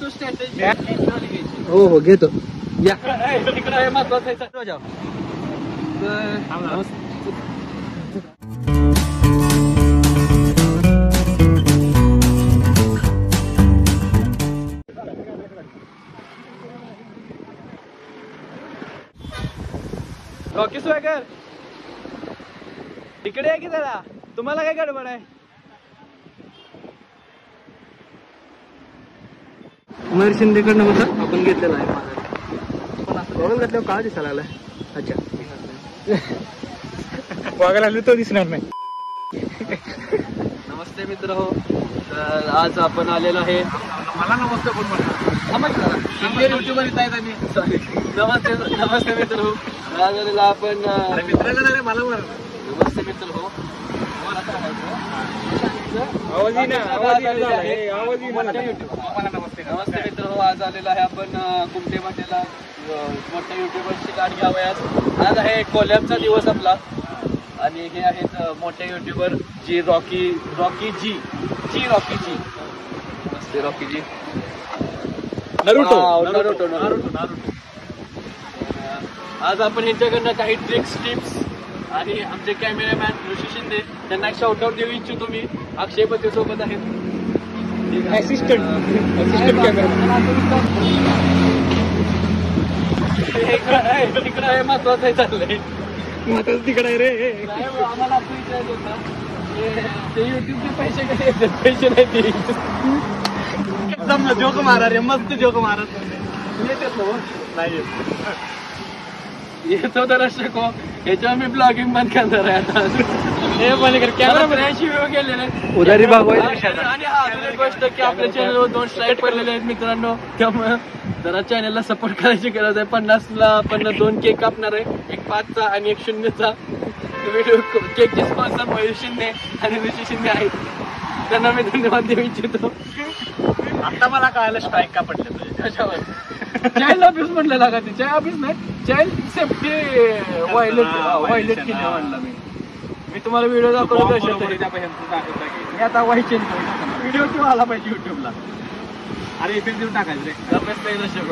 तू strategy हो हो घेतो या तिकडे महत्वाचं आहे. रॉकी स्वॅगर इकडे आहे की जरा, तुम्हाला काय गडबड आहे? उमेर शिंदेकडनं होतं आपण घेतलेला आहे पण असं गॉगल घातल्यावर काळा दिसायला लागलाय. अच्छा गॉगल घातलं तो दिसणार नाही. नमस्ते मित्र हो, तर आज आपण आलेलो आहे. मला नमस्ते कोण म्हणतात इंडियन युट्यूबर येत आहेत आम्ही. सॉरी, नमस्ते नमस्ते मित्र हो. आज आलेला आपण मित्राला नाही मला बरं. नमस्ते मित्र हो. आवाजी ना नमस्ते नमस्ते मित्र हो. आज आलेला आहे आपण कुमटे वाटेला मोठ्या युट्यूबरची गाठ घ्यावयात. आज आहे कोलॅबचा दिवस आपला आणि हे आहेत मोठे युट्यूबर जी रॉकी जी. नमस्ते रॉकी जी. नरुटो. आज आपण यांच्याकडनं काही ट्रिक्स टिप्स आणि आमचे कॅमेरामॅन ऋषी शिंदे त्यांना एक शाउट आउट देऊ इच्छितो मी. अक्षय पते सोबत आहेत असिस्टंट कॅमेरा. तिकडं आहे महत्वाचं आहे चाललंय. माताच तिकडे आहे रे. आम्हाला असं विचारायचं होतं ते युट्यूबचे पैसे कसे येतात? पैसे नाही जमलं जोक मारा रे, मस्त जोक मारत नाही येतो तर शिको. ह्याच्यावर मी ब्लॉगिंग बंद करणार आहे आता. हे पलीकडे कॅमेरा व्हिडिओ केलेले उधारी भागवायची. आणि हा अजून एक गोष्ट की आपल्या चॅनलवर 2 स्ट्राईक पडलेले आहेत मित्रांनो. त्यामुळे जरा चॅनलला सपोर्ट करायची गरज आहे. 50ला आपण 2 केक कापणार आहे, एक 5चा आणि एक 0चा. व्हिडिओ केकचे स्पॉन्सर मयूर शिंदे आणि ऋषी शिंदे आहेत, त्यांना मी धन्यवाद देऊ इच्छितो. आता मला कळायला स्ट्राईक का पडले तुझे त्याच्यावर चाइल्ड ऑफिस म्हटलेला का ते? चाइल्ड ऑफिस नाही, चाइल्ड सेफ्टी व्हायलेट केलं म्हणलं मी तुम्हाला व्हिडिओ दाखवतो. मी आता व्हायचे व्हिडिओ किंवा आला पाहिजे युट्यूबला. अरे इफेक्ट देऊन टाकायचं रे. दर्शक